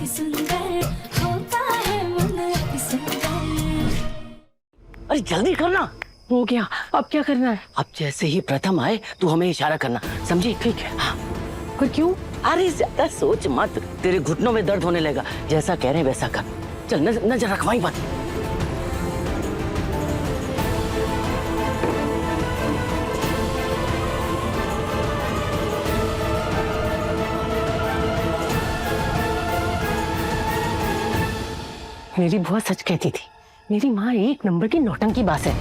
अति सुंदर होता है मन अति सुंदर। अरे जल्दी करना। हो गया, अब क्या करना है? अब जैसे ही प्रथम आए तू हमें इशारा करना, समझी? ठीक है। हाँ। पर क्यों? अरे ज्यादा सोच मत, तेरे घुटनों में दर्द होने लगेगा। जैसा कह रहे हैं वैसा कर। चल नजर रखवाई मत। मेरी बुआ सच कहती थी, मेरी माँ एक नंबर की नौटंकी बाज है।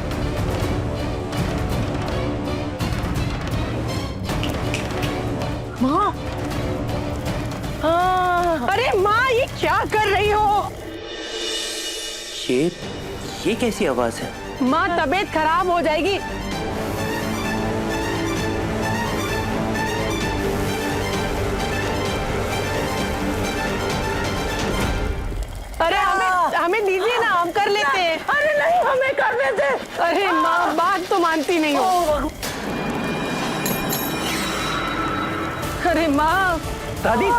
माँ, अरे माँ ये क्या कर रही हो? ये कैसी आवाज है? माँ तबीयत खराब हो जाएगी। अरे हमें दीजिए ना, हम कर लेते हैं। अरे नहीं, हमें करने दे। अरे माँ बात तो मानती नहीं हो। अरे माँ। दादी,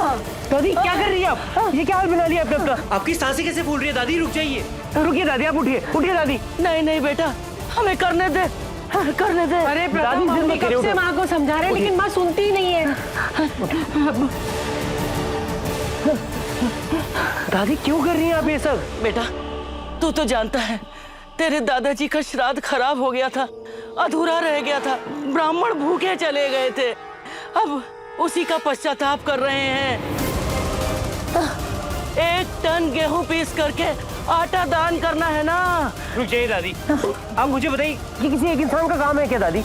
दादी क्या कर रही है आप? ये क्या हाल बना लिया आपने अपना? आपकी सांसें कैसे फूल रही है दादी? रुक जाइए। रुकिए दादी, आप उठिए, उठिए दादी। नहीं नहीं बेटा, हमें करने दे, करने दे। अरे प्रथम, हम कब से माँ को समझा रहे हैं लेकिन माँ सुनती ही नहीं है। दादी क्यों कर रही हैं आप ये सब? बेटा तू तो जानता है, तेरे दादाजी का श्राद्ध खराब हो गया था, अधूरा रह गया था, ब्राह्मण भूखे चले गए थे। अब उसी का पश्चाताप कर रहे हैं। 1 टन गेहूं पीस करके आटा दान करना है ना। रुक जाइए दादी, आप मुझे बताइए, ये किसी एक इंसान का काम है क्या दादी?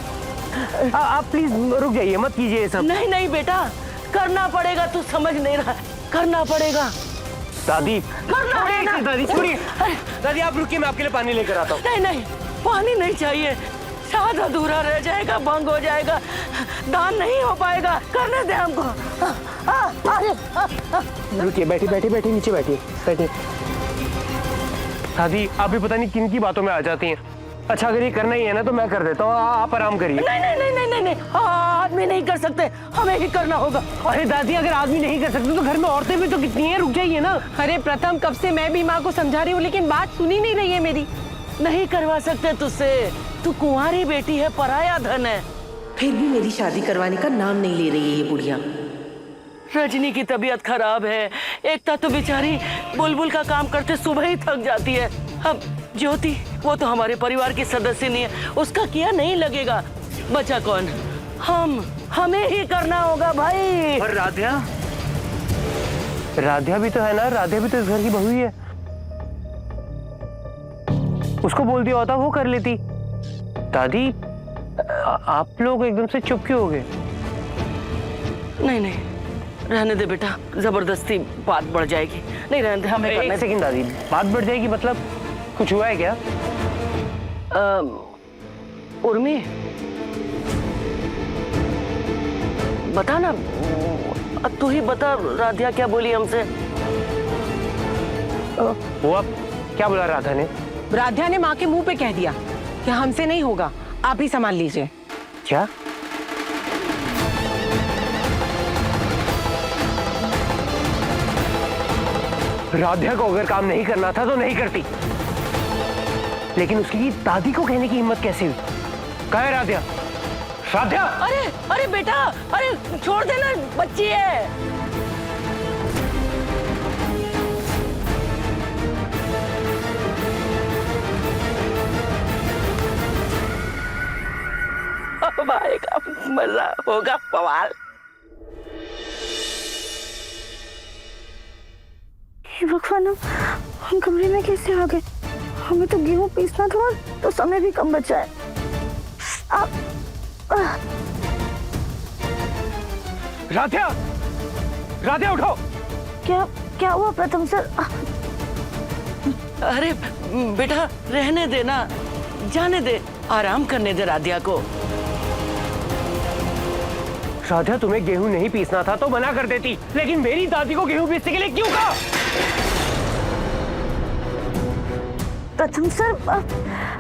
आप प्लीज रुक जाइए, मत कीजिए ये सब। नहीं नहीं बेटा, करना पड़ेगा, तू समझ नहीं रहा, करना पड़ेगा। दादी करना है ना। दादी छोड़िए। दादी आप रुकिए, मैं आपके लिए पानी लेकर आता हूँ। नहीं नहीं, पानी नहीं चाहिए, श्राद्ध अधूरा रह जाएगा, भंग हो जाएगा, दान नहीं हो पाएगा, करने दे हमको। रुकिए, बैठिए नीचे बैठिए। दादी आप भी पता नहीं किन की बातों में आ जाती हैं। अच्छा अगर ये करना ही है ना तो मैं कर देता हूँ, आप आराम करिए। नहीं नहीं नहीं नहीं नहीं नहीं, आदमी नहीं कर सकते, हमें ही करना होगा। अरे दादी अगर आदमी नहीं कर सकते तो घर में औरतें भी तो कितनी हैं, रुक जाइए ना। अरे प्रथम, कब से मैं भी माँ को समझा रही हूँ लेकिन बात सुनी नहीं रही है मेरी। नहीं करवा सकते तुझसे, तू कुंवारी बेटी है, पराया धन है। फिर भी मेरी शादी करवाने का नाम नहीं ले रही है ये बुढ़िया। रजनी की तबीयत खराब है, एकता तो बेचारी बुलबुल का काम करते सुबह ही थक जाती है। अब ज्योति, वो तो हमारे परिवार की सदस्य नहीं है, उसका किया नहीं लगेगा। बचा कौन? हमें ही करना होगा भाई। और राध्या भी तो है ना, राध्या भी तो इस घर की बहू ही है। उसको बोल दिया होता वो कर लेती। दादी आप लोग एकदम से चुप क्यों हो गए? नहीं नहीं, रहने दे बेटा, जबरदस्ती बात बढ़ जाएगी। नहीं रहने दे, हमें करने। एक सेकंड दादी, बात बढ़ जाएगी मतलब कुछ हुआ है क्या? उर्मी बता ना, तू ही बता, राधिया क्या बोली हमसे? वो अब क्या बोला राधा ने? राध्या ने माँ के मुंह पे कह दिया कि हमसे नहीं होगा, आप ही संभाल लीजिए। क्या? राध्या को अगर काम नहीं करना था तो नहीं करती, लेकिन उसकी दादी को कहने की हिम्मत कैसे हुई? कहाँ है राध्या? राध्या! अरे अरे बेटा, अरे छोड़ देना, बच्ची है। अब आएगा मजा, होगा बवाल। भगवान, हम कमरे में कैसे आ गए? हमें तो गेहूं पीसना था और तो समय भी कम बचा है। राध्या! राध्या उठो! क्या हुआ प्रथम सर? अरे बेटा रहने देना, जाने दे, आराम करने दे राधिया को। राध्या तुम्हें गेहूं नहीं पीसना था तो मना कर देती, लेकिन मेरी दादी को गेहूं पीसने के लिए क्यों कहा? प्रथम सर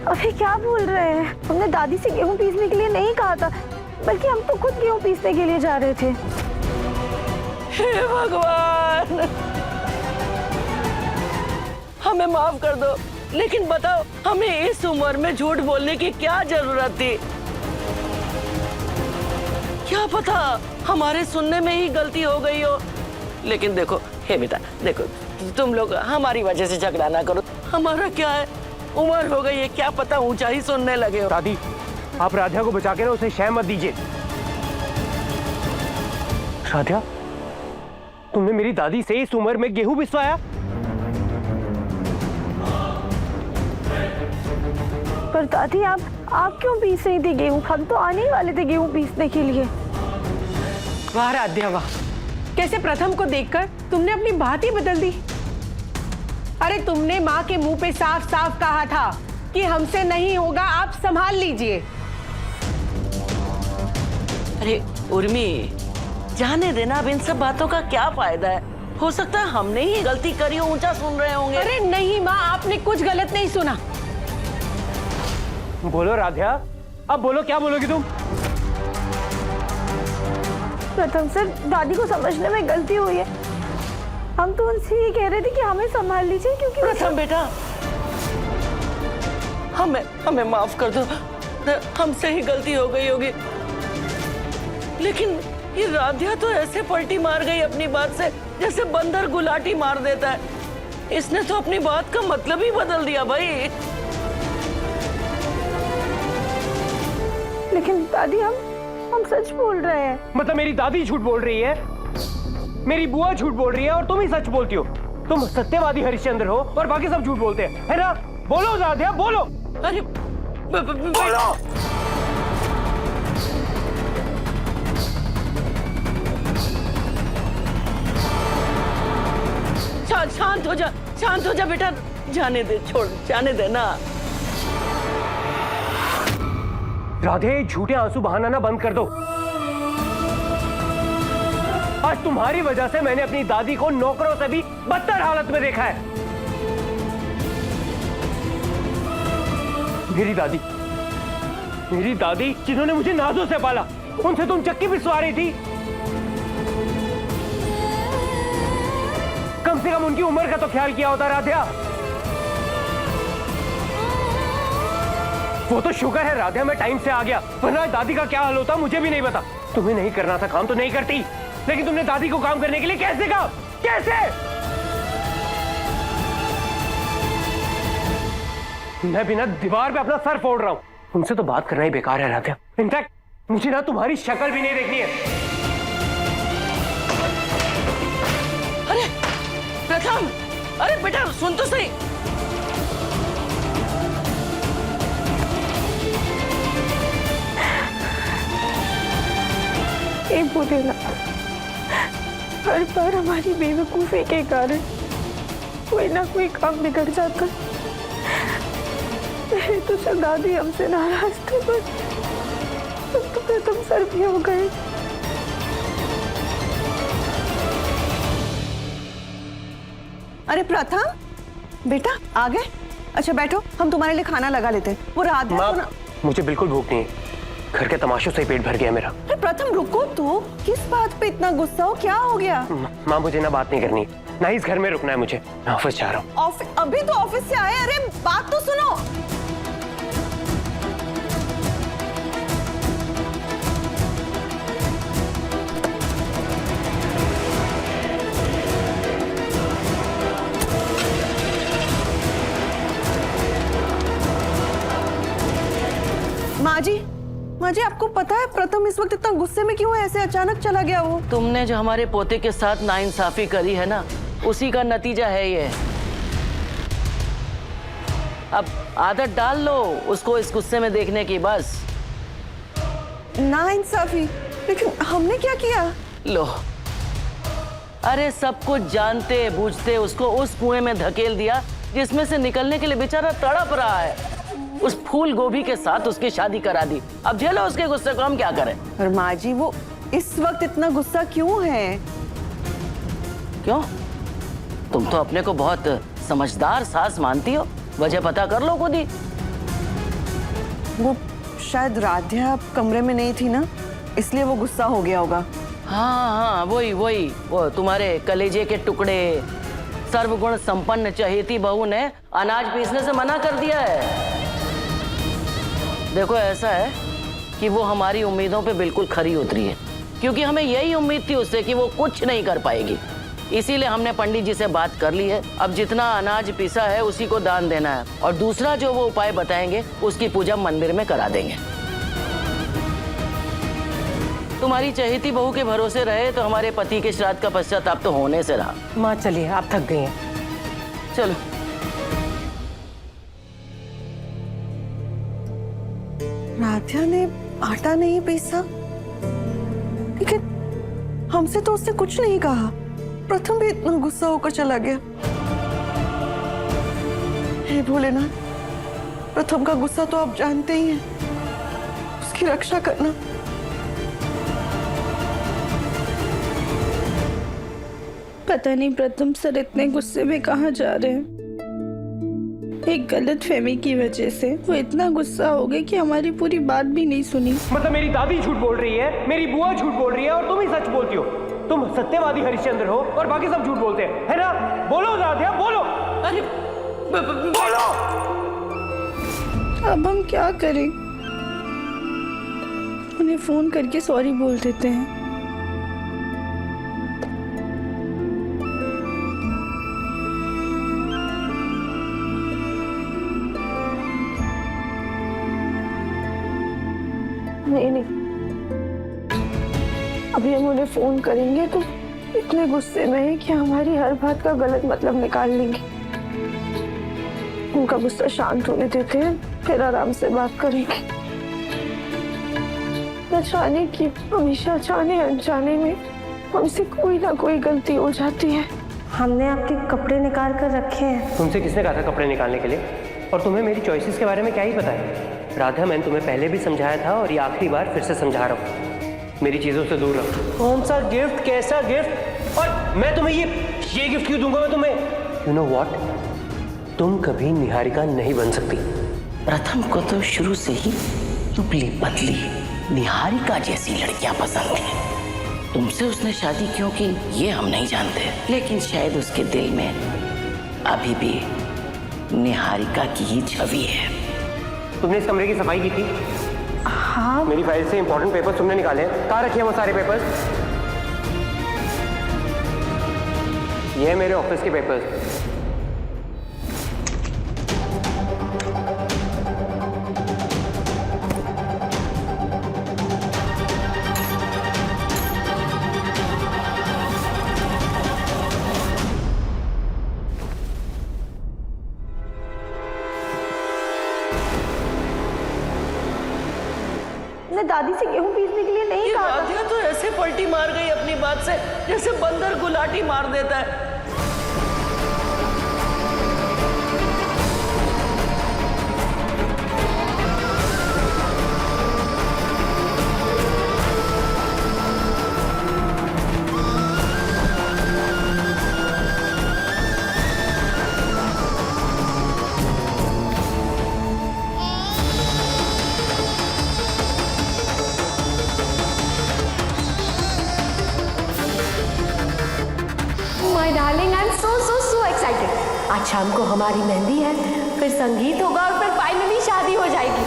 अभी क्या बोल रहे हैं? हमने दादी से गेहूं पीसने के लिए नहीं कहा था, बल्कि हम तो खुद गेहूं पीसने के लिए जा रहे थे। हे भगवान, हमें माफ कर दो। लेकिन बताओ, हमें इस उम्र में झूठ बोलने की क्या जरूरत थी? क्या पता हमारे सुनने में ही गलती हो गई हो। लेकिन देखो, हे बेटा देखो, तुम लोग हमारी वजह से झगड़ा ना करो। हमारा क्या है, उम्र हो गई है, क्या पता ऊंचा ही सुनने लगे हो। दादी, आप राधिया को बचा के ना उसे शय मत दीजिए। राधिया, तुमने मेरी दादी से इस उम्र में गेहूं पिसवाया? पर दादी आप क्यों पीस रही थी गेहूं? हम तो आने ही वाले थे गेहूं पीसने के लिए। वाह राध्या वाह, कैसे प्रथम को देखकर तुमने अपनी बात ही बदल दी। अरे तुमने माँ के मुंह पे साफ साफ कहा था कि हमसे नहीं होगा, आप संभाल लीजिए। अरे उर्मी, जाने देना, अब इन सब बातों का क्या फायदा है? हो सकता है हमने ही गलती करी हो, ऊंचा सुन रहे होंगे। अरे नहीं माँ, आपने कुछ गलत नहीं सुना। बोलो राधिया, अब बोलो, क्या बोलोगी तुम? प्रथम सर, दादी को समझने में गलती हुई है। हम तो उनसे ये कह रहे थे कि हमें संभाल लीजिए, क्योंकि प्रथम बेटा, हमें माफ कर दो, हमसे ही गलती हो गई होगी। लेकिन ये राधिया तो ऐसे पलटी मार गई अपनी बात से जैसे बंदर गुलाटी मार देता है। इसने तो अपनी बात का मतलब ही बदल दिया भाई। लेकिन दादी हम सच बोल रहे हैं। मतलब मेरी दादी झूठ बोल रही है, मेरी बुआ झूठ बोल रही है और तुम ही सच बोलती हो। तुम सत्यवादी हरिश्चंद्र हो और बाकी सब झूठ बोलते हैं, है ना? बोलो राधिया, बोलो। अरे बोलो। शांत हो जा बेटा, जाने दे, छोड़, जाने दे ना। राधे, झूठे आंसू बहाना ना बंद कर दो। आज तुम्हारी वजह से मैंने अपनी दादी को नौकरों से भी बदतर हालत में देखा है। मेरी दादी जिन्होंने मुझे नाजों से पाला, उनसे तुम चक्की पिसवा रही थी। कम से कम उनकी उम्र का तो ख्याल किया होता राधिया। वो तो शुक्र है राधिया मैं टाइम से आ गया, वरना दादी का क्या हाल होता मुझे भी नहीं पता। तुम्हें नहीं करना था काम तो नहीं करती, लेकिन तुमने दादी को काम करने के लिए कैसे कहा? कैसे? मैं बिना दीवार पे अपना सर फोड़ रहा हूं। तुमसे तो बात करना ही बेकार है राधिया। इनफैक्ट मुझे ना तुम्हारी शक्ल भी नहीं देखनी है। अरे प्रथम, अरे बेटा सुन तो सही। बोलेगा हर बार हमारी बेवकूफी के कारण कोई ना कोई काम बिगड़ जाता। पहले तो सब दादी हमसे नाराज थे, पर अब तो प्रथम सर भी हो गए। अरे प्रथम बेटा, आ गए? अच्छा बैठो, हम तुम्हारे लिए खाना लगा लेते हैं। वो राधिया को ना... मुझे बिल्कुल भूख नहीं है, घर के तमाशों से ही पेट भर गया मेरा। अरे प्रथम रुको तो, किस बात पे इतना गुस्सा हो? क्या हो गया? माँ, मुझे ना बात नहीं करनी, ना ही इस घर में रुकना है मुझे। मैं ऑफिस जा रहा हूँ। ऑफिस? अभी तो ऑफिस से आए। अरे बात तो सुनो। माँ जी, आपको पता है प्रथम इस वक्त इतना गुस्से में क्यों है? ऐसे अचानक चला गया वो। तुमने जो हमारे पोते के साथ नाइंसाफी करी है ना, उसी का नतीजा है ये। अब आदत डाल लो उसको इस गुस्से में देखने की, बस। नाइंसाफी? लेकिन हमने क्या किया? लो, अरे सब कुछ जानते बूझते उसको उस कुएं में धकेल दिया जिसमें से निकलने के लिए बेचारा तड़प रहा है। उस फूल गोभी के साथ उसकी शादी करा दी। अब झेलो उसके गुस्से को, हम क्या करें? पर माँ जी, वो इस वक्त इतना गुस्सा क्यों है? क्यों? तुम तो अपने को बहुत समझदार सास मानती हो, वजह पता कर लो खुद ही। वो शायद राधिया कमरे में नहीं थी ना, इसलिए वो गुस्सा हो गया होगा। हाँ, वही वो तुम्हारे कलेजे के टुकड़े सर्वगुण संपन्न चहेती बहू ने अनाज पीसने से मना कर दिया है। देखो ऐसा है कि वो हमारी उम्मीदों पे बिल्कुल खरी उतरी है, क्योंकि हमें यही उम्मीद थी उससे कि वो कुछ नहीं कर पाएगी। इसीलिए हमने पंडित जी से बात कर ली है। अब जितना अनाज पीसा है उसी को दान देना है, और दूसरा जो वो उपाय बताएंगे उसकी पूजा मंदिर में करा देंगे। तुम्हारी चहेती बहू के भरोसे रहे तो हमारे पति के श्राद्ध का पश्चाताप तो होने से रहा। माँ चलिए, आप थक गई हैं। चलो। राध्या ने आटा नहीं पीसा, लेकिन हमसे तो उसने कुछ नहीं कहा। प्रथम भी इतना गुस्सा होकर चला गया। हे भोलेनाथ, प्रथम का गुस्सा तो आप जानते ही हैं। उसकी रक्षा करना। पता नहीं प्रथम सर इतने गुस्से में कहाँ जा रहे हैं। एक गलत फहमी की वजह से वो इतना गुस्सा हो गए कि हमारी पूरी बात भी नहीं सुनी। मतलब मेरी दादी झूठ बोल रही है, मेरी बुआ झूठ बोल रही है और तुम ही सच बोलती हो। तुम सत्यवादी हरिश्चंद्र हो और बाकी सब झूठ बोलते हैं, है ना? बोलो राधिया, बोलो। अरे बोलो। अब हम क्या करें? उन्हें फोन करके सॉरी बोल देते हैं। नहीं, अभी हम उन्हें फोन करेंगे तो इतने गुस्से में है कि हमारी हर बात का गलत मतलब निकाल लेंगे। उनका गुस्सा शांत होने देते हैं, फिर आराम से बात करेंगे। न जाने कि हमेशा जाने अनजाने में हमसे कोई ना कोई गलती हो जाती है। हमने आपके कपड़े निकाल कर रखे हैं। तुमसे किसने कहा था कपड़े निकालने के लिए? और तुम्हें मेरी चॉइसेस के बारे में क्या ही पता है? राधा, मैंने तुम्हें पहले भी समझाया था और ये आखिरी बार फिर से समझा रहा हूँ, मेरी चीजों से दूर रहो। कौन सा गिफ्ट, कैसा गिफ्ट? और मैं तुम्हें ये गिफ्ट क्यों दूंगा मैं तुम्हें? यू नो व्हाट, तुम कभी निहारिका नहीं बन सकती। प्रथम को तो शुरू से ही दुबली पतली निहारिका जैसी लड़कियां पसंद थी। तुमसे उसने शादी क्यों की ये हम नहीं जानते, लेकिन शायद उसके दिल में अभी भी निहारिका की ही छवि है। तुमने इस कमरे की सफाई की थी? हाँ। मेरी फाइल से इंपॉर्टेंट पेपर्स तुमने निकाले हैं। कहाँ रखे हैं वो सारे पेपर्स? ये है मेरे ऑफिस के पेपर्स। मैं दादी से गेहूं पीसने के लिए नहीं कहा था। राधिया तो ऐसे पलटी मार गई अपनी बात से जैसे बंदर गुलाटी मार देता है। My darling, I am so excited. आज शाम को हमारी मेहंदी है, फिर संगीत होगा और फिर फाइनली शादी हो जाएगी।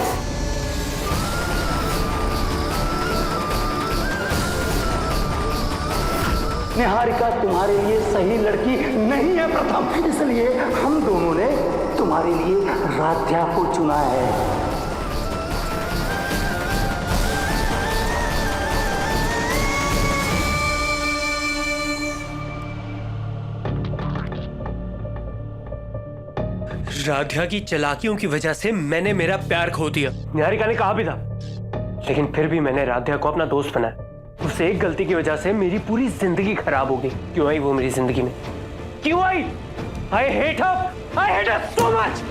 निहारिका तुम्हारे लिए सही लड़की नहीं है प्रथम, इसलिए हम दोनों ने तुम्हारे लिए राध्या को चुना है। राधिया की चालाकियों की वजह से मैंने मेरा प्यार खो दिया। निहारिका ने कहा भी था, लेकिन फिर भी मैंने राधिया को अपना दोस्त बनाया। उस एक गलती की वजह से मेरी पूरी जिंदगी खराब हो गई। क्यों आई वो मेरी जिंदगी में? क्यों आई? I hate her so much.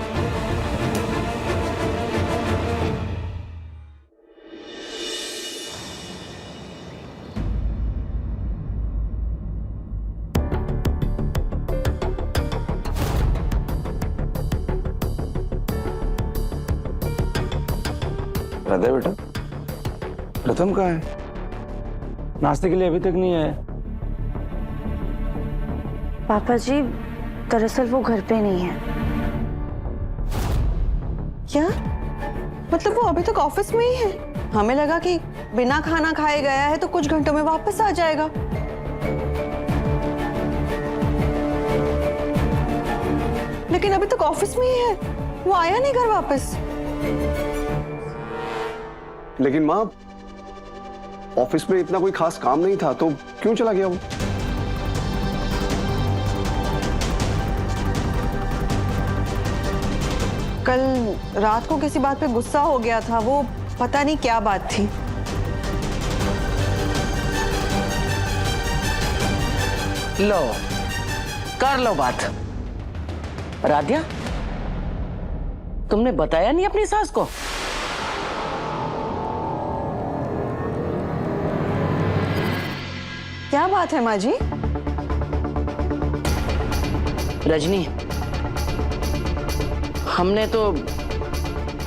Radha बेटा, प्रथम कहाँ है? नाश्ते के लिए अभी तक नहीं आया। पापा जी, दरअसल वो घर पे नहीं है। क्या मतलब वो अभी तक ऑफिस में ही है? हमें लगा कि बिना खाना खाए गया है तो कुछ घंटों में वापस आ जाएगा। लेकिन अभी तक ऑफिस में ही है, वो आया नहीं घर वापस। लेकिन माँ, ऑफिस में इतना कोई खास काम नहीं था तो क्यों चला गया वो? कल रात को किसी बात पे गुस्सा हो गया था, वो पता नहीं क्या बात थी। लो, कर लो बात। राध्या, तुमने बताया नहीं अपनी सास को? क्या बात है माँ जी? रजनी, हमने तो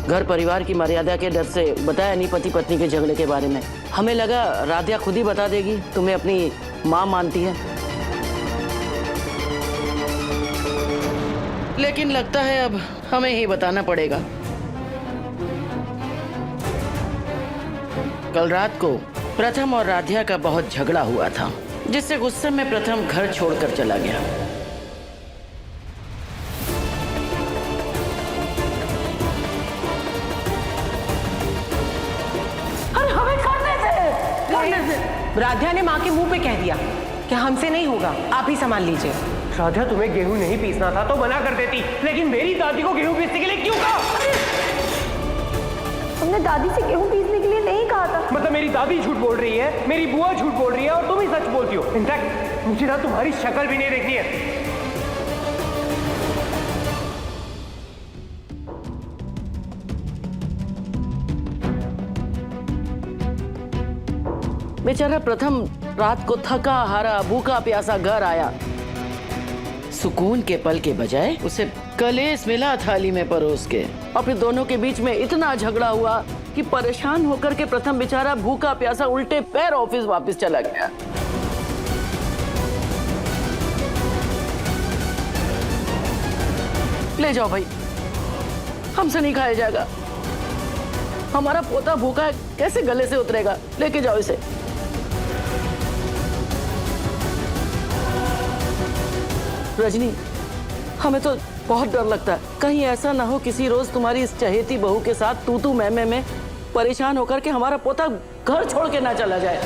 घर परिवार की मर्यादा के डर से बताया नहीं पति पत्नी के झगड़े के बारे में। हमें लगा राध्या खुद ही बता देगी, तुम्हें अपनी माँ मानती है। लेकिन लगता है अब हमें ही बताना पड़ेगा। कल रात को प्रथम और राध्या का बहुत झगड़ा हुआ था, जिससे गुस्से में प्रथम घर छोड़कर चला गया। राध्या ने माँ के मुंह पे कह दिया कि हमसे नहीं होगा, आप ही संभाल लीजिए। राधा, तुम्हें गेहूं नहीं पीसना था तो मना कर देती, लेकिन मेरी दादी को गेहूं पीसने के लिए क्यों कहा? तुमने दादी से गेहूं पीसने के लिए नहीं कहा था। मतलब मेरी दादी झूठ बोल रही है, मेरी बुआ झूठ बोल रही है और तुम ही सच बोलती हो। इनफैक्ट मुझे ना तुम्हारी शक्ल भी नहीं देखनी है। बेचारा प्रथम रात को थका हारा भूखा प्यासा घर आया। सुकून के पल के बजाय उसे कलेश मिला थाली में परोस के, और फिर दोनों के बीच में इतना झगड़ा हुआ कि परेशान होकर के प्रथम बेचारा भूखा प्यासा उल्टे पैर ऑफिस वापस चला गया। ले जाओ भाई, हमसे नहीं खाया जाएगा। हमारा पोता भूखा है, कैसे गले से उतरेगा? लेके जाओ इसे। रजनी, हमें तो बहुत डर लगता है, कहीं ऐसा ना हो किसी रोज तुम्हारी इस चहेती बहू के साथ तू तू मैं में परेशान होकर के हमारा पोता घर छोड़ के ना चला जाए।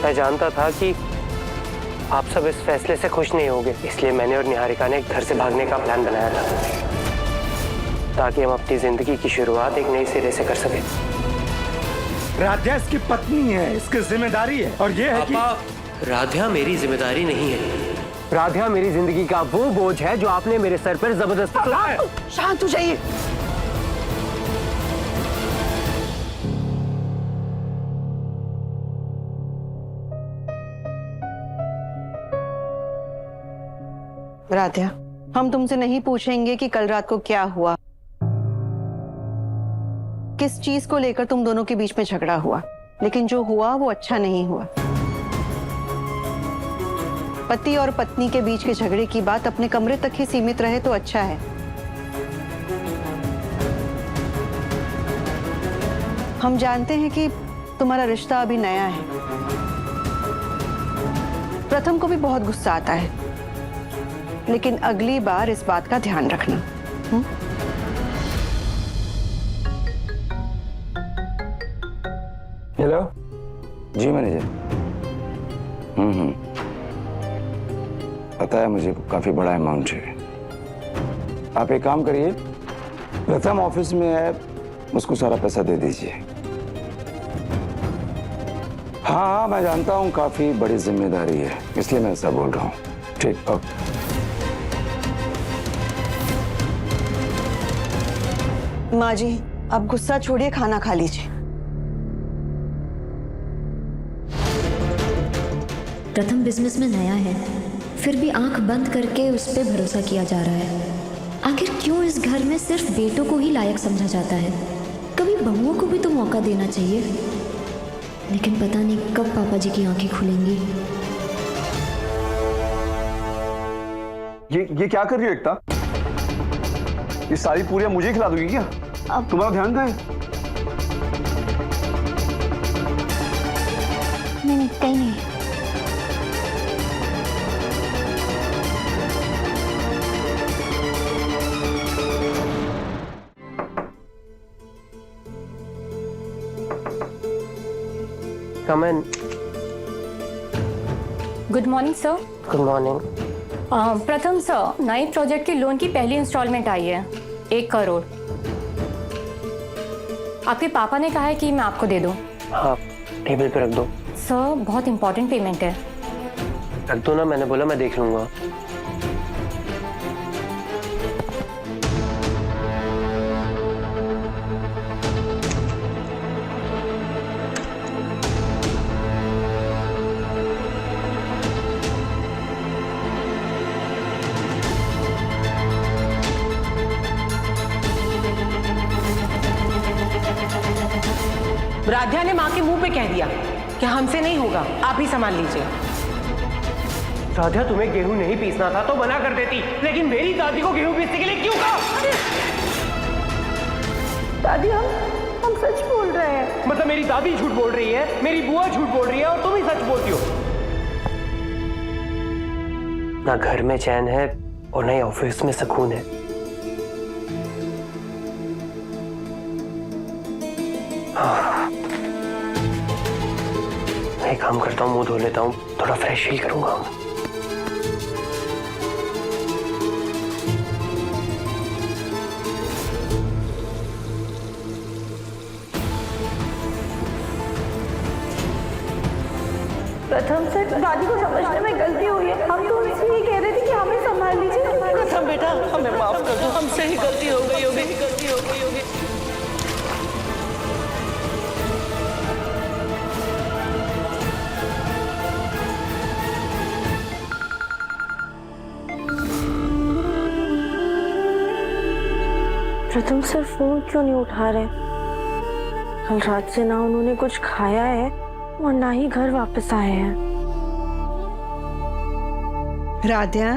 मैं जानता था कि आप सब इस फैसले से खुश नहीं होंगे, इसलिए मैंने और निहारिका ने घर से भागने का प्लान बनाया था, ताकि हम अपनी जिंदगी की शुरुआत एक नई सिरे से कर सकें। राध्या इसकी पत्नी है, इसकी जिम्मेदारी है, और ये है कि राध्या मेरी जिम्मेदारी नहीं है। राध्या मेरी जिंदगी का वो बोझ है जो आपने मेरे सर पर जबरदस्ती लाया। शांत हो जाइए। राध्या, हम तुमसे नहीं पूछेंगे कि कल रात को क्या हुआ, किस चीज को लेकर तुम दोनों के बीच में झगड़ा हुआ, लेकिन जो हुआ वो अच्छा नहीं हुआ। पति और पत्नी के बीच के झगड़े की बात अपने कमरे तक ही सीमित रहे तो अच्छा है। हम जानते हैं कि तुम्हारा रिश्ता अभी नया है। प्रथम को भी बहुत गुस्सा आता है, लेकिन अगली बार इस बात का ध्यान रखना। हेलो जी मैनेजर। पता है मुझे, काफी बड़ा अमाउंट है। आप एक काम करिए, प्रथम ऑफिस में है, उसको सारा पैसा दे दीजिए। हाँ, मैं जानता हूँ काफी बड़ी जिम्मेदारी है, इसलिए मैं ऐसा बोल रहा हूँ। ठीक, ओके। माँ जी, अब गुस्सा छोड़िए, खाना खा लीजिए। प्रथम बिजनेस में नया है, फिर भी आंख बंद करके उस पर भरोसा किया जा रहा है। आखिर क्यों इस घर में सिर्फ बेटों को ही लायक समझा जाता है? कभी बहुओं को भी तो मौका देना चाहिए। लेकिन पता नहीं कब पापा जी की आंखें खुलेंगी। ये क्या कर रही हो एकता? ये सारी पूरियां मुझे खिला दोगी क्या? अब तुम्हारा ध्यान कहाँ है? नहीं, कहीं नहीं। Come in. Good morning sir. Good morning. Pratham sir, नए प्रोजेक्ट की लोन की पहली इंस्टॉलमेंट आई है, 1 करोड़। आपके पापा ने कहा है कि मैं आपको दे दूं। हाँ, टेबल पे रख दो। सर, बहुत इंपॉर्टेंट पेमेंट है। रख दो ना, मैंने बोला मैं देख लूंगा। राध्या ने माँ के मुंह पे कह दिया कि हमसे नहीं होगा, आप ही संभाल लीजिए। राधा, तुम्हें गेहूं नहीं पीसना था तो मना कर देती, लेकिन मेरी दादी को गेहूं पीसने के लिए क्यों कहा? दादी हम सच बोल रहे हैं। मतलब मेरी दादी झूठ बोल रही है, मेरी बुआ झूठ बोल रही है और तुम ही सच बोलती हो। ना घर में चैन है और ना ही ऑफिस में सुकून है। मैं एक काम करता हूँ, मुंह धो लेता हूँ, थोड़ा फ्रेश फील करूंगा। प्रथम से दादी को समझने में गलती हुई है। हम तो उनसे ये कह रहे थे कि हमें संभाल लीजिए। प्रथम बेटा, हमें माफ कर दो, हमसे ही गलती हो गई होगी। प्रथम सर फोन क्यों नहीं उठा रहे? कल रात से ना उन्होंने कुछ खाया है और ना ही घर वापस आए हैं। राध्या,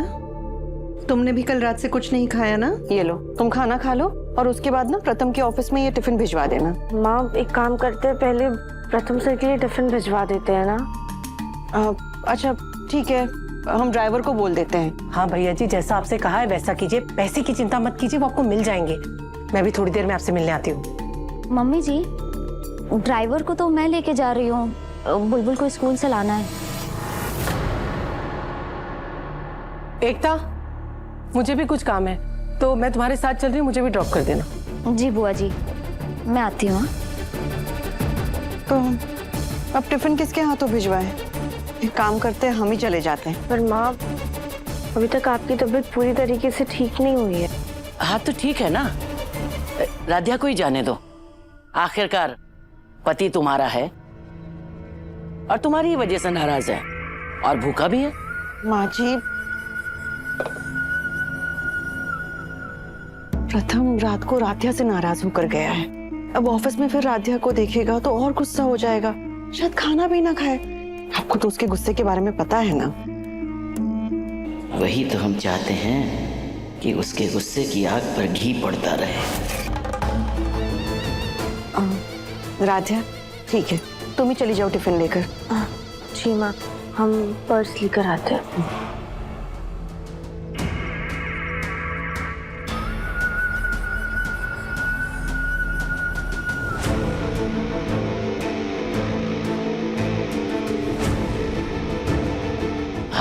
तुमने भी कल रात से कुछ नहीं खाया ना? ये लो, तुम खाना खा लो और उसके बाद ना प्रथम के ऑफिस में ये टिफिन भिजवा देना। माँ, एक काम करते हैं, पहले प्रथम सर के लिए टिफिन भिजवा देते हैं ना। अच्छा ठीक है, हम ड्राइवर को बोल देते हैं। हाँ भैया जी, जैसा आपसे कहा है वैसा कीजिए। पैसे की चिंता मत कीजिए, वो आपको मिल जाएंगे। मैं भी थोड़ी देर में आपसे मिलने आती हूँ। मम्मी जी, ड्राइवर को तो मैं लेके जा रही हूँ, बुलबुल को स्कूल से लाना है। एकता, मुझे भी कुछ काम है तो मैं तुम्हारे साथ चल रही हूँ, मुझे भी ड्रॉप कर देना। जी बुआ जी, मैं आती हूँ। तो अब टिफिन किसके हाथों भिजवाए? एक काम करते हैं, हम ही चले जाते हैं। पर माँ, अभी तक आपकी तबीयत पूरी तरीके से ठीक नहीं हुई है। हाँ तो ठीक है ना, राध्या को ही जाने दो। आखिरकार पति तुम्हारा है और तुम्हारी ही वजह से नाराज है और भूखा भी है। माँ जी, प्रथम रात को राध्या से नाराज होकर गया है। अब ऑफिस में फिर राध्या को देखेगा तो और गुस्सा हो जाएगा, शायद खाना भी ना खाए। आपको तो उसके गुस्से के बारे में पता है ना। वही तो हम चाहते हैं कि उसके गुस्से की आग पर घी पड़ता रहे। राध्या, ठीक है, तुम ही चली जाओ टिफिन लेकर। जी माँ, हम पर्स लेकर आते हैं।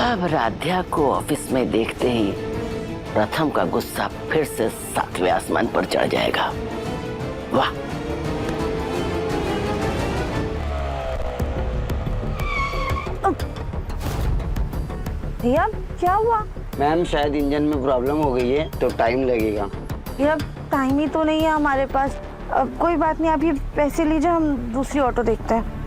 अब राध्या को ऑफिस में देखते ही प्रथम का गुस्सा फिर से 7वें आसमान पर चढ़ जाएगा। वाह! भैया, क्या हुआ? मैम, शायद इंजन में प्रॉब्लम हो गई है तो टाइम लगेगा। भैया, टाइम ही तो नहीं है हमारे पास। अब कोई बात नहीं, आप ये पैसे लीजिए, हम दूसरी ऑटो देखते हैं।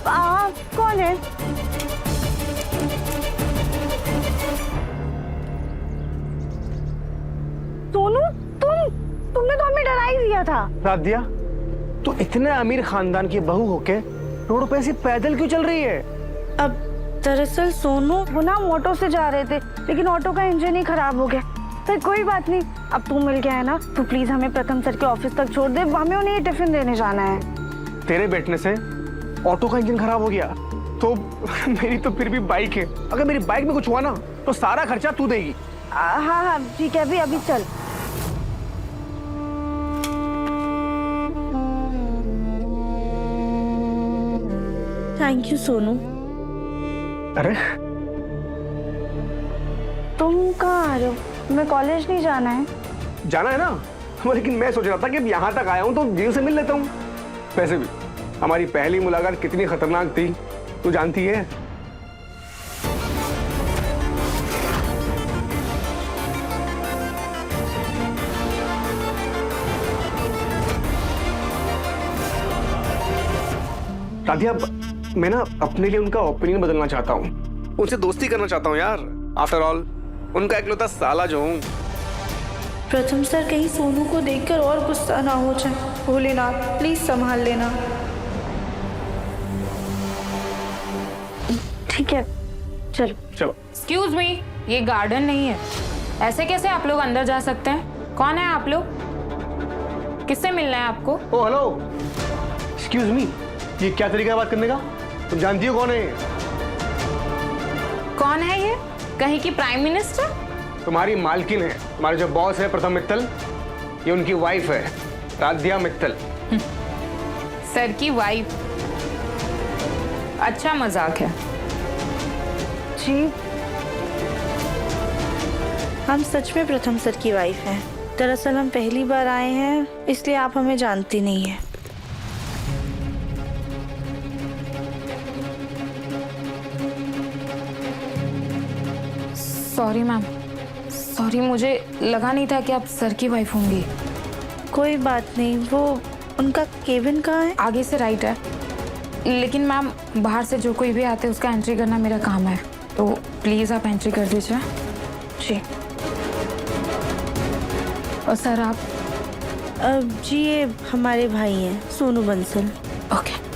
कौन है? सोनू, तुमने तो हमें डरा ही दिया था। राधिया, तू इतने अमीर खानदान की बहू होके रोड पे ऐसी पैदल क्यों चल रही है? अब दरअसल सोनू वो ना हम ऑटो से जा रहे थे, लेकिन ऑटो का इंजन ही खराब हो गया। पर कोई बात नहीं, अब तू मिल गया है ना, तो प्लीज हमें प्रथम सर के ऑफिस तक छोड़ दे, हमें उन्हें ये टिफिन देने जाना है। तेरे बैठने से ऑटो का इंजन खराब हो गया तो मेरी तो फिर भी बाइक है। अगर मेरी बाइक में कुछ हुआ ना तो सारा खर्चा तू देगी। हाँ ठीक है, अभी चल। Thank you Sonu. अरे तुम कहाँ आ रहे हो? तुम्हें कॉलेज नहीं जाना है? जाना है ना, लेकिन मैं सोच रहा था कि अब यहाँ तक आया हूँ तो जीव से मिल लेता हूँ। वैसे भी हमारी पहली मुलाकात कितनी खतरनाक थी तू जानती है। राधिया, मैं ना अपने लिए उनका ओपिनियन बदलना चाहता हूँ, उनसे दोस्ती करना चाहता हूँ यार। आफ्टर ऑल उनका इकलौता साला जो हूँ। प्रथम सर कहीं सोनू को देखकर और गुस्सा ना हो जाए। भोलेनाथ प्लीज संभाल लेना। ठीक है, चलो। एक्सक्यूज मी, ये गार्डन नहीं है, ऐसे कैसे आप लोग अंदर जा सकते हैं? कौन है आप लोग? किससे मिलना है आपको? ओ हेलो, एक्सक्यूज मी, ये क्या तरीका है बात करने का? तुम जानती हो कौन है? कौन है ये? कहीं की प्राइम मिनिस्टर? तुम्हारी मालकिन है, हमारे जो बॉस है प्रथम मित्तल, ये उनकी वाइफ है राधिया मित्तल। सर की वाइफ? अच्छा मजाक है। जी, हम सच में प्रथम सर की वाइफ हैं। दरअसल हम पहली बार आए हैं, इसलिए आप हमें जानती नहीं है। सॉरी मैम, सॉरी, मुझे लगा नहीं था कि आप सर की वाइफ होंगी। कोई बात नहीं, वो उनका केबिन कहाँ है? आगे से राइट है, लेकिन मैम बाहर से जो कोई भी आते हैं उसका एंट्री करना मेरा काम है, तो प्लीज़ आप एंट्री कर दीजिए। जी। और सर आप? जी ये हमारे भाई हैं, सोनू बंसल। ओके।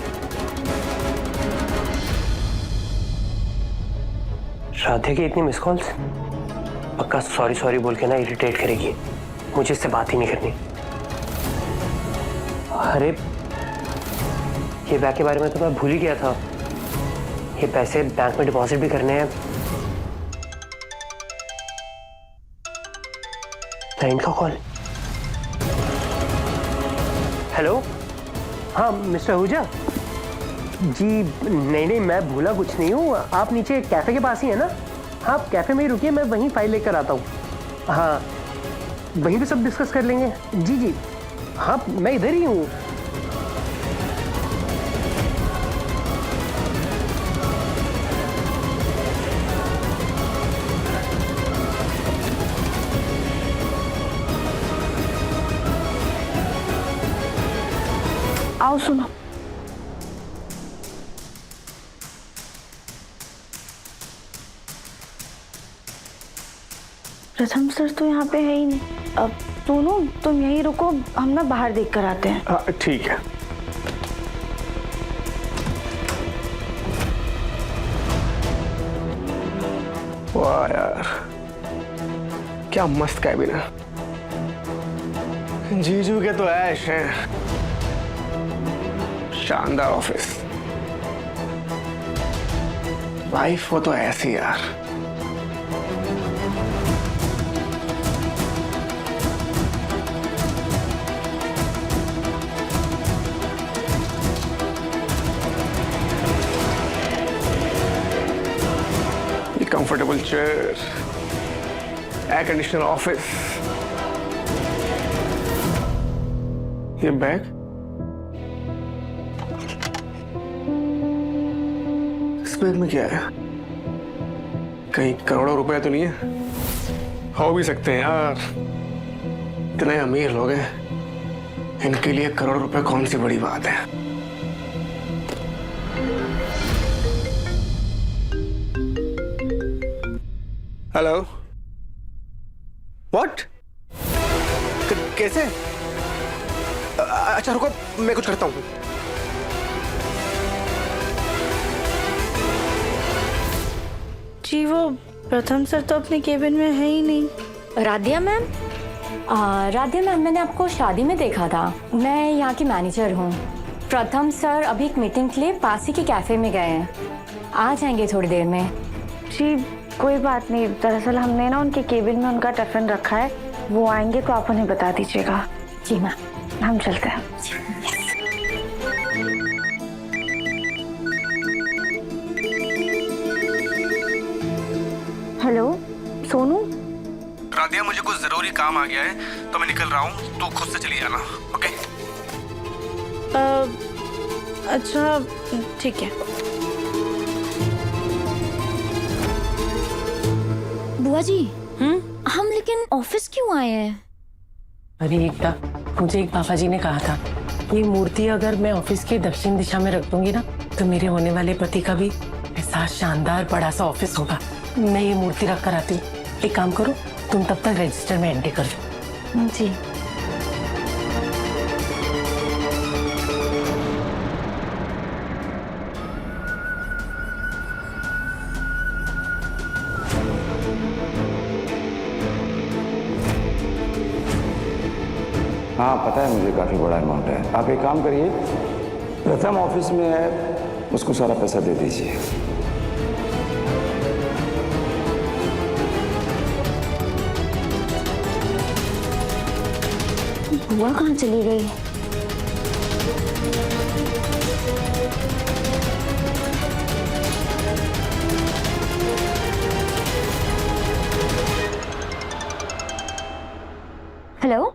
राधे की इतनी मिस कॉल्स, पक्का सॉरी बोल के ना इरिटेट करेगी। मुझे इससे बात ही नहीं करनी। अरे ये बैग के बारे में तो मैं भूल ही गया था। ये पैसे बैंक में डिपॉजिट भी करने हैं। लाइन का कॉल। हेलो, हाँ मिस्टर आहूजा जी। नहीं, मैं भूला कुछ नहीं हूँ। आप नीचे कैफे के पास ही है ना? हाँ, आप कैफे में ही रुकिए, मैं वहीं फाइल लेकर आता हूँ। हाँ, वहीं पे सब डिस्कस कर लेंगे। जी, हाँ मैं इधर ही हूँ। आओ सुनो। प्रथम सर तो यहाँ पे है ही नहीं। अब सोनू तुम यहीं रुको, हम ना बाहर देख कर आते हैं। ठीक है। वाह यार, क्या मस्त कैबिन है। जीजू के तो ऐश है। शानदार ऑफिस। वाइफ वो तो ऐसी यार। Comfortable chair, air conditioner office, ये बैग, इस बैग में क्या है? कहीं करोड़ों रुपए तो नहीं है? हो भी सकते हैं यार, इतने अमीर लोग हैं, इनके लिए करोड़ों रुपए कौन सी बड़ी बात है। Hello, what? कैसे? अच्छा रुको, मैं कुछ करता हूँ। जी वो प्रथम सर तो अपने केबिन में है ही नहीं। राधिया मैम, मैंने आपको शादी में देखा था। मैं यहाँ की मैनेजर हूँ। प्रथम सर अभी एक मीटिंग के लिए पास ही के कैफे में गए हैं, आ जाएंगे थोड़ी देर में। जी कोई बात नहीं, दरअसल हमने ना उनके केबिन में उनका टिफिन रखा है, वो आएंगे तो आप उन्हें बता दीजिएगा। जी मैम, हम चलते हैं। हेलो सोनू। राधिया, मुझे कुछ जरूरी काम आ गया है तो मैं निकल रहा हूँ, तू खुद से चली जाना, ओके? अच्छा ठीक है। बुआ जी, हम लेकिन ऑफिस क्यों आए हैं? अरे एकता, मुझे एक पापा जी ने कहा था, ये मूर्ति अगर मैं ऑफिस की दक्षिण दिशा में रख दूंगी ना तो मेरे होने वाले पति का भी ऐसा शानदार बड़ा सा ऑफिस होगा। मैं ये मूर्ति रख कर आती हूँ। एक काम करो, तुम तब तक रजिस्टर में एंट्री कर दो। जी। हाँ पता है मुझे, काफ़ी बड़ा अमाउंट है। आप एक काम करिए, प्रथम ऑफिस में है, उसको सारा पैसा दे दीजिए। बुआ कहाँ चली गई? हेलो,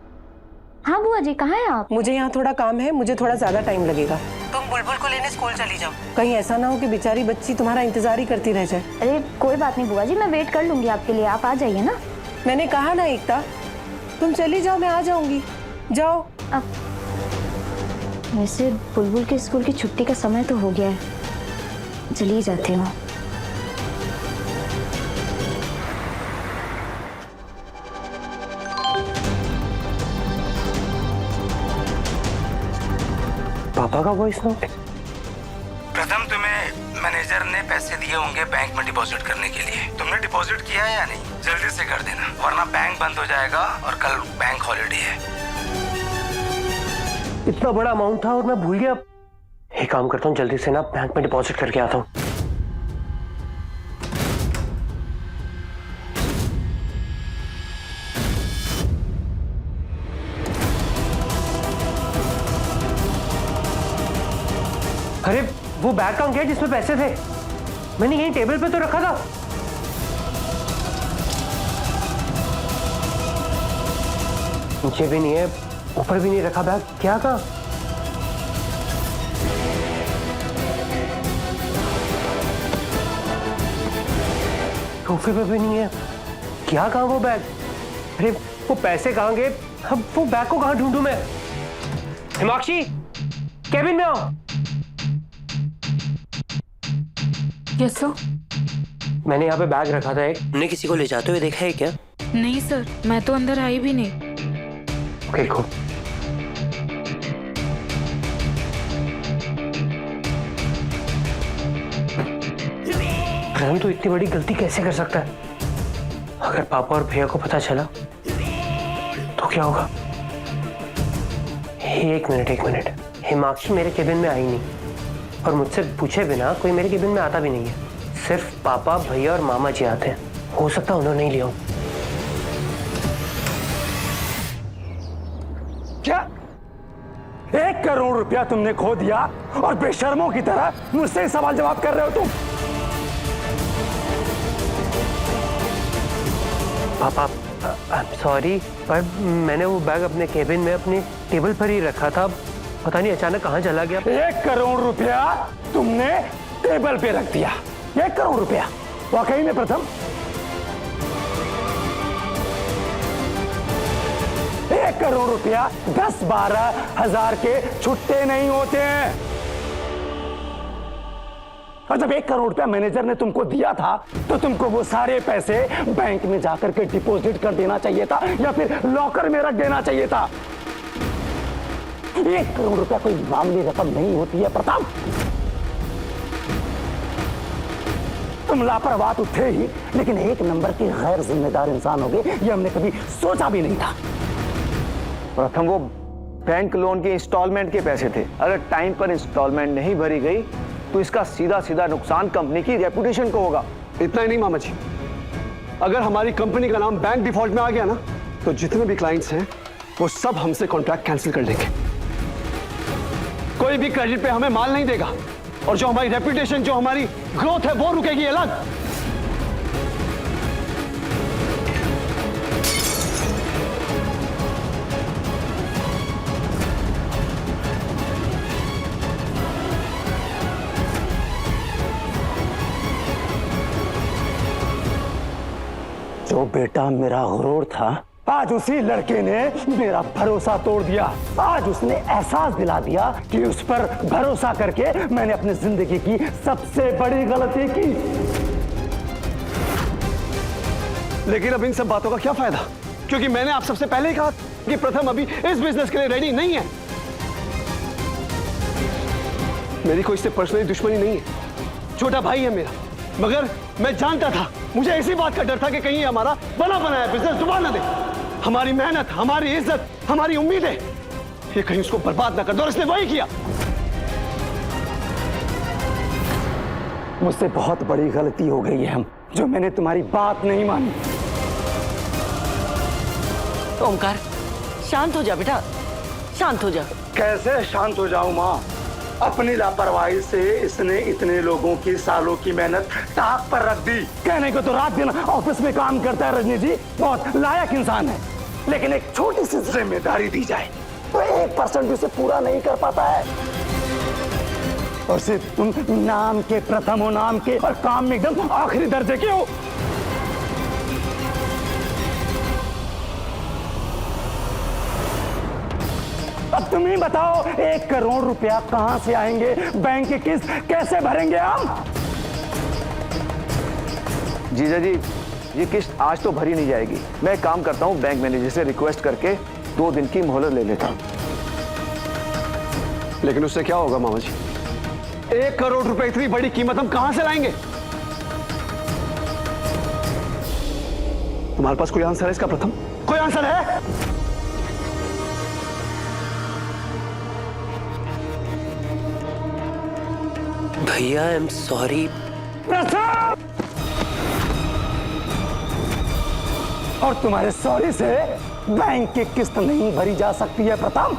हाँ बुआ जी, कहाँ हैं आप? मुझे यहाँ थोड़ा काम है, मुझे थोड़ा ज्यादा टाइम लगेगा। तुम बुलबुल को लेने स्कूल चली जाओ, कहीं ऐसा ना हो कि बेचारी बच्ची तुम्हारा इंतजार ही करती रह जाए। अरे कोई बात नहीं बुआ जी, मैं वेट कर लूंगी आपके लिए, आप आ जाइए ना। मैंने कहा ना एकता, तुम चली जाओ, मैं आ जाऊंगी, जाओ। वैसे बुलबुल के स्कूल की छुट्टी का समय तो हो गया है, चली जाती हूँ। पापा का वॉइस नोट। प्रथम, तुम्हें मैनेजर ने पैसे दिए होंगे बैंक में डिपॉजिट करने के लिए। तुमने डिपॉजिट किया है या नहीं? जल्दी से कर देना, वरना बैंक बंद हो जाएगा और कल बैंक हॉलिडे है। इतना बड़ा अमाउंट था और मैं भूल गया। एक काम करता हूँ, जल्दी से ना बैंक में डिपॉजिट करके आता हूँ। अरे वो बैग कहाँ गया जिसमें पैसे थे? मैंने यहीं टेबल पे तो रखा था। नीचे भी नहीं है, ऊपर भी नहीं रखा बैग, क्या कहा? सोफे पे भी नहीं है, क्या कहा वो बैग? अरे वो पैसे कहाँ गए? अब वो बैग को कहाँ ढूंढूं मैं? हिमाक्षी, केबिन में आओ। Yes sir. मैंने यहाँ पे बैग रखा था एक, तुमने किसी को ले जाते हुए देखा है क्या? नहीं सर, मैं तो अंदर आई भी नहीं। Okay go. प्रथम तो इतनी बड़ी गलती कैसे कर सकता है? अगर पापा और भैया को पता चला तो क्या होगा? एक मिनट, हिमाक्षी मेरे केबिन में आई नहीं और मुझसे पूछे बिना कोई मेरे केबिन में आता भी नहीं है। सिर्फ पापा, भैया और मामा जी आते हैं। हो सकता है उन्होंने ही लिया हो। क्या 1 करोड़ रुपया तुमने खो दिया और बेशर्मों की तरह मुझसे सवाल जवाब कर रहे हो तुम? पापा, सॉरी, पर मैंने वो बैग अपने केबिन में अपनी टेबल पर ही रखा था। पता नहीं अचानक कहाँ चला गया। 1 करोड़ रुपया तुमने टेबल पे रख दिया। 1 करोड़ रुपया वाकई में प्रथम? 1 करोड़ रुपया 10-12 हजार के छुट्टे नहीं होते हैं। और जब 1 करोड़ रुपया मैनेजर ने तुमको दिया था तो तुमको वो सारे पैसे बैंक में जाकर के डिपॉजिट कर देना चाहिए था या फिर लॉकर में रख देना चाहिए था। 1 करोड़ रुपया कोई मामूली रकम नहीं होती है प्रताप। तुम लापरवाह तो थे ही, लेकिन 1 नंबर के गैर जिम्मेदार इंसान हो गए, ये हमने कभी सोचा भी नहीं था। प्रथम, वो बैंक लोन के इंस्टॉलमेंट के पैसे थे। अगर टाइम पर इंस्टॉलमेंट नहीं भरी गई तो इसका सीधा सीधा नुकसान कंपनी की रेपुटेशन को होगा। इतना ही नहीं मामा जी, अगर हमारी कंपनी का नाम बैंक डिफॉल्ट में आ गया ना तो जितने भी क्लाइंट्स हैं वो सब हमसे कॉन्ट्रैक्ट कैंसिल कर देंगे। कोई भी क्रेडिट पे हमें माल नहीं देगा और जो हमारी रेपुटेशन, जो हमारी ग्रोथ है वो रुकेगी अलग। जो बेटा मेरा गुरूर था, आज उसी लड़के ने मेरा भरोसा तोड़ दिया। आज उसने एहसास दिला दिया कि उस पर भरोसा करके मैंने अपनी जिंदगी की सबसे बड़ी गलती की। लेकिन अब इन सब बातों का क्या फायदा, क्योंकि मैंने आप सबसे पहले ही कहा कि प्रथम अभी इस बिजनेस के लिए रेडी नहीं है। मेरी कोई इससे पर्सनली दुश्मनी नहीं है, छोटा भाई है मेरा, मगर मैं जानता था, मुझे इसी बात का डर था कि कहीं हमारा बना बनाया बिजनेस डुबा ना दे। हमारी मेहनत, हमारी इज्जत, हमारी उम्मीदें, ये कहीं उसको बर्बाद ना कर दो, और इसने वही किया। मुझसे बहुत बड़ी गलती हो गई है जो मैंने तुम्हारी बात नहीं मानी। ओमकार, शांत हो जा बेटा, शांत हो जा। कैसे शांत हो जाऊं माँ? अपनी लापरवाही से इसने इतने लोगों की सालों की मेहनत ताक पर रख दी। कहने को तो रात दिन ऑफिस में काम करता है रजनी जी, बहुत लायक इंसान है, लेकिन एक छोटी सी जिम्मेदारी दी जाए तो 1% भी उसे पूरा नहीं कर पाता है। और सिर्फ तुम नाम के प्रथम हो, नाम के, और काम में एकदम आखिरी दर्जे के हो। अब तुम ही बताओ, 1 करोड़ रुपया कहां से आएंगे? बैंक की किस्त कैसे भरेंगे हम? जीजा जी, ये किस्त आज तो भरी नहीं जाएगी। मैं एक काम करता हूँ, बैंक मैनेजर से रिक्वेस्ट करके 2 दिन की मोहलत ले लेता हूँ। लेकिन उससे क्या होगा मामा जी? 1 करोड़ रुपए इतनी बड़ी कीमत हम कहां से लाएंगे? तुम्हारे पास कोई आंसर है इसका प्रथम? कोई आंसर है? भैया, आई एम सॉरी। और तुम्हारे सॉरी से बैंक की किस्त नहीं भरी जा सकती है प्रताप।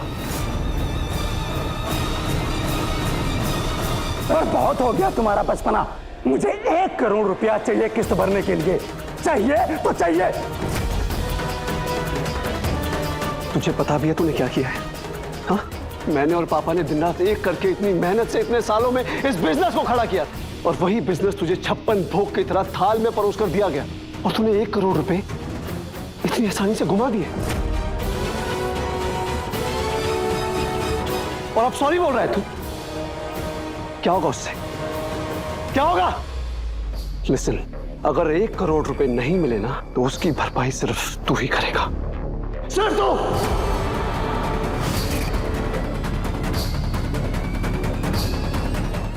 और बहुत हो गया तुम्हारा बचपना। मुझे 1 करोड़ रुपया चाहिए किस्त भरने के लिए। चाहिए तो चाहिए। तुझे पता भी है तूने क्या किया है? हाँ, मैंने और पापा ने दिन रात एक करके इतनी मेहनत से इतने सालों में इस बिजनेस को खड़ा किया, और वही बिजनेस तुझे 56 भोग की तरह थाल में परोस कर दिया गया, और तूने 1 करोड़ रुपए इतनी आसानी से घुमा दिए। और अब सॉरी बोल रहा है तू? क्या होगा उससे? क्या होगा? लिसन, अगर 1 करोड़ रुपए नहीं मिले ना तो उसकी भरपाई सिर्फ तू ही करेगा, सिर्फ तू।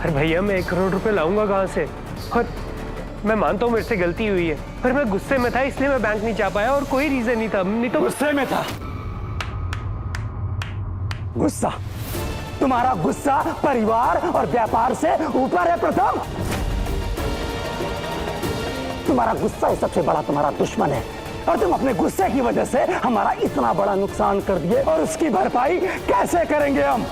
अरे भैया, मैं 1 करोड़ रुपए लाऊंगा कहाँ से? और मैं मानता हूँ मेरे से गलती हुई है, पर मैं गुस्से में था इसलिए मैं बैंक नहीं जा पाया, और कोई रीजन नहीं था। नहीं तो गुस्से में था? गुस्सा? तुम्हारा गुस्सा परिवार और व्यापार से ऊपर है प्रथम। तुम्हारा गुस्सा ही सबसे बड़ा तुम्हारा दुश्मन है, और तुम अपने गुस्से की वजह से हमारा इतना बड़ा नुकसान कर दिए, और उसकी भरपाई कैसे करेंगे हम?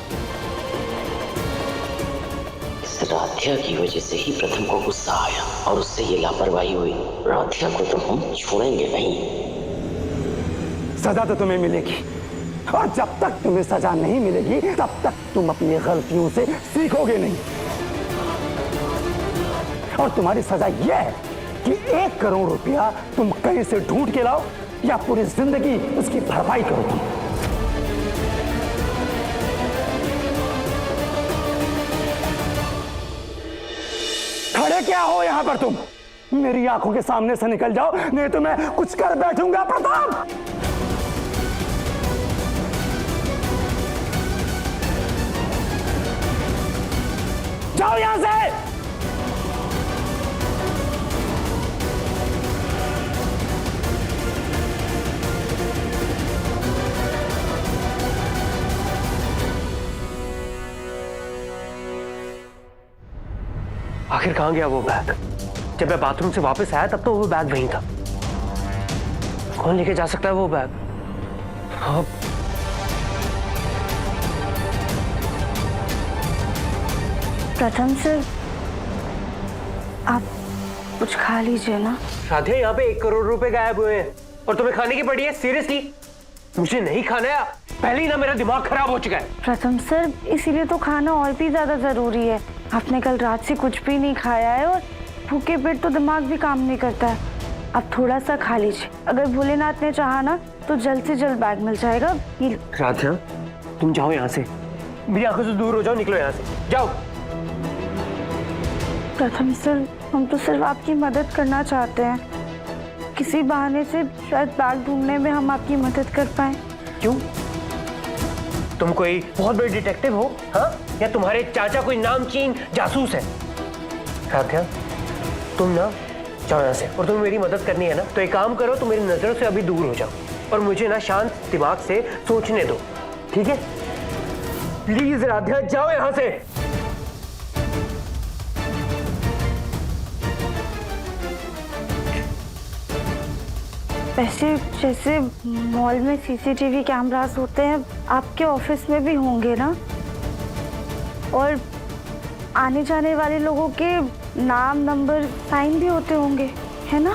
राधिया की वजह से ही प्रथम को गुस्सा आया और उससे ये लापरवाही हुई। राधिया को तो हम छोड़ेंगे नहीं। सजा तो तुम्हें मिलेगी, और जब तक तुम्हें सजा नहीं मिलेगी तब तक तुम अपनी गलतियों से सीखोगे नहीं। और तुम्हारी सजा यह है कि 1 करोड़ रुपया तुम कहीं से ढूंढ के लाओ, या पूरी जिंदगी उसकी भरपाई करो तुम। क्या हो यहाँ पर तुम? मेरी आंखों के सामने से निकल जाओ, नहीं तो मैं कुछ कर बैठूंगा। प्रताप, जाओ यहां से। आखिर कहाँ गया वो बैग? जब मैं बाथरूम से वापस आया तब तो वो बैग वहीं था। कौन लेके जा सकता है वो बैग? हाँ। प्रथम सर, आप कुछ खा लीजिए ना। राधिया, यहाँ पे 1 करोड़ रुपए गायब हुए हैं और तुम्हें खाने की पड़ी है? सीरियसली? मुझे नहीं खाना है। पहले ही ना मेरा दिमाग खराब हो चुका है। प्रथम सर, इसीलिए तो खाना और भी ज्यादा जरूरी है। आपने कल रात से कुछ भी नहीं खाया है और भूखे पेट तो दिमाग भी काम नहीं करता है। आप थोड़ा सा खा लीजिए। अगर भोलेनाथ ने चाहा ना तो जल्द से जल्द बैग मिल जाएगा। राधिया, तुम जाओ यहाँ से, मेरी आंखों से दूर हो जाओ, निकलो यहाँ से, जाओ। प्रथम सर, हम तो सिर्फ आपकी मदद करना चाहते हैं। किसी बहाने से शायद बैग ढूंढने में हम आपकी मदद कर पाए। क्यों? तुम कोई बहुत बड़ी डिटेक्टिव हो, हाँ? या तुम्हारे चाचा कोई नामचीन जासूस है? राधिया, तुम ना जाओ यहाँ से। और तुम्हें मेरी मदद करनी है ना तो एक काम करो, तुम मेरी नजरों से अभी दूर हो जाओ और मुझे ना शांत दिमाग से सोचने दो, ठीक है? प्लीज राधिया, जाओ यहाँ से। वैसे जैसे मॉल में सीसीटीवी कैमरास होते हैं, आपके ऑफिस में भी होंगे ना? और आने जाने वाले लोगों के नाम, नंबर, साइन भी होते होंगे, है ना?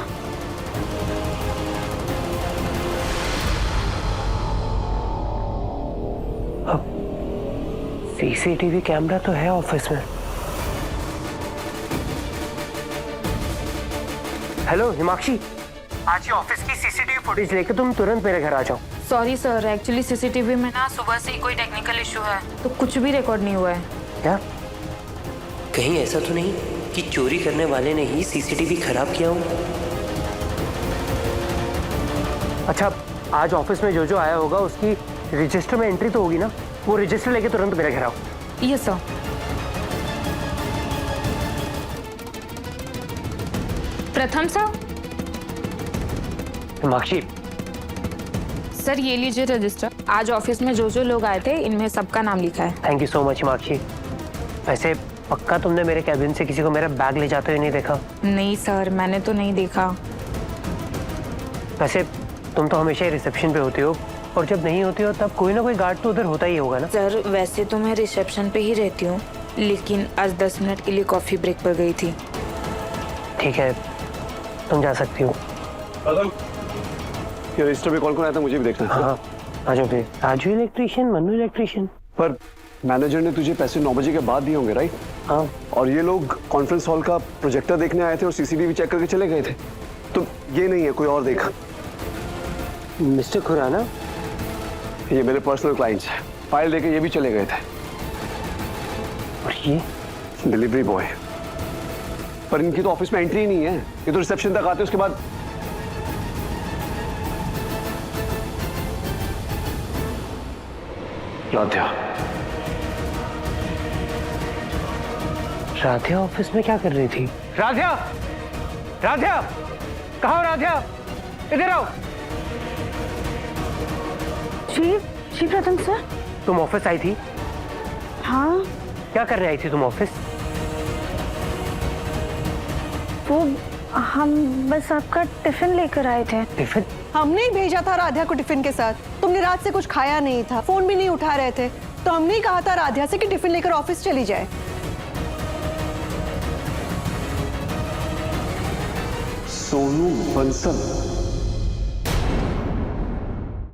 अब सीसीटीवी कैमरा तो है ऑफिस में। हेलो हिमाक्षी, आज ये ऑफिस की सीसीटीवी फुटेज लेके तुम तुरंत मेरे घर आ जाओ। सॉरी सर, एक्चुअली सीसीटीवी में ना सुबह से ही कोई टेक्निकल इशू है तो कुछ भी रिकॉर्ड नहीं हुआ है। क्या? कहीं ऐसा तो नहीं कि चोरी करने वाले ने ही सीसीटीवी खराब किया हो? अच्छा, आज ऑफिस में जो जो आया होगा उसकी रजिस्टर में एंट्री तो होगी ना? वो रजिस्टर लेके तुरंत मेरे घर आओ। Yes sir. प्रथम सर। हिमाक्षी, सर ये लीजिए रजिस्टर। आज ऑफिस में जो जो लोग आए थे इनमें सबका नाम लिखा है। Thank you so much Himakshi. वैसे पक्का तुमने मेरे कैबिन से किसी को मेरा बैग ले जाते हुए नहीं देखा? नहीं सर, मैंने तो नहीं देखा। वैसे तुम तो हमेशा ही रिसेप्शन पे होती हो और जब नहीं होती हो तब कोई ना कोई गार्ड तो उधर होता ही होगा ना? सर वैसे तो मैं रिसेप्शन पे ही रहती हूँ, लेकिन आज 10 मिनट के लिए कॉफी ब्रेक पर गई थी। ठीक है, तुम जा सकती हो। ये रजिस्टर पे कौन कौन आया था मुझे भी देखना है। हाँ, आ जाओ फिर। Raju electrician, Manu electrician. पर मैनेजर ने तुझे पैसे 9 बजे के बाद दिए होंगे, राइट? हाँ। और ये लोग कॉन्फ्रेंस हॉल का प्रोजेक्टर देखने आए थे और सीसीटीवी चेक करके चले गए थे। तो ये नहीं है, कोई और देखा। मिस्टर खुराना, ये मेरे पर्सनल क्लाइंट्स हैं। फाइल देके ये भी चले गए थे। और ये डिलीवरी बॉय। पर इनकी तो ऑफिस में एंट्री ही नहीं है। ये तो रिसेप्शन तक आते, उसके बाद राधिया। राधिया ऑफिस में क्या कर रही थी? राधिया, राधिया, कहाँ हो राधिया? इधर आओ। जी प्रथम सर। तुम ऑफिस आई थी? हाँ। क्या कर रही आई थी तुम ऑफिस? वो हम बस आपका टिफिन लेकर आए थे। टिफिन? हमने ही भेजा था राधिया को टिफिन के साथ। तुमने रात से कुछ खाया नहीं था, फोन भी नहीं उठा रहे थे, तो हमने ही कहा था राधिया से कि टिफिन लेकर ऑफिस चली जाए। सोनू बंसल।